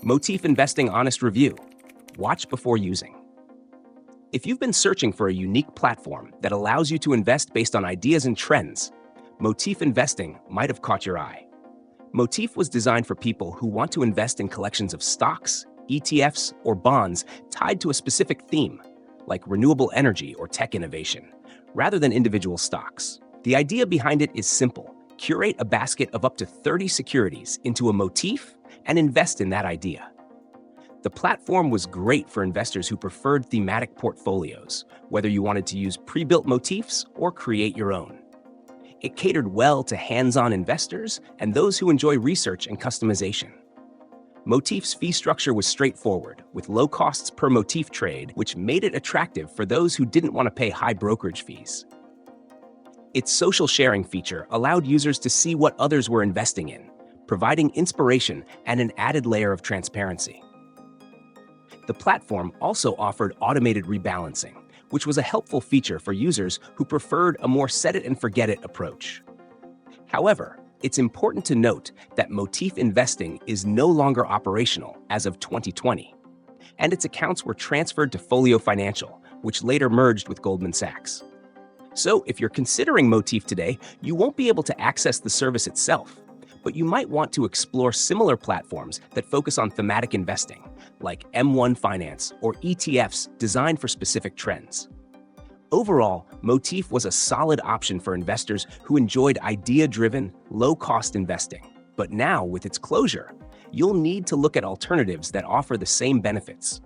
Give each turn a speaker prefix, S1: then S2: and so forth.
S1: Motif Investing Honest Review. Watch before using. If you've been searching for a unique platform that allows you to invest based on ideas and trends, Motif Investing might have caught your eye. Motif was designed for people who want to invest in collections of stocks, ETFs, or bonds tied to a specific theme, like renewable energy or tech innovation, rather than individual stocks. The idea behind it is simple. Curate a basket of up to 30 securities into a motif and invest in that idea. The platform was great for investors who preferred thematic portfolios, whether you wanted to use pre-built motifs or create your own. It catered well to hands-on investors and those who enjoy research and customization. Motif's fee structure was straightforward, with low costs per motif trade, which made it attractive for those who didn't want to pay high brokerage fees. Its social sharing feature allowed users to see what others were investing in, providing inspiration and an added layer of transparency. The platform also offered automated rebalancing, which was a helpful feature for users who preferred a more set-it-and-forget-it approach. However, it's important to note that Motif Investing is no longer operational as of 2020, and its accounts were transferred to Folio Financial, which later merged with Goldman Sachs. So if you're considering Motif today, you won't be able to access the service itself, but you might want to explore similar platforms that focus on thematic investing, like M1 Finance or ETFs designed for specific trends. Overall, Motif was a solid option for investors who enjoyed idea-driven, low-cost investing. But now, with its closure, you'll need to look at alternatives that offer the same benefits.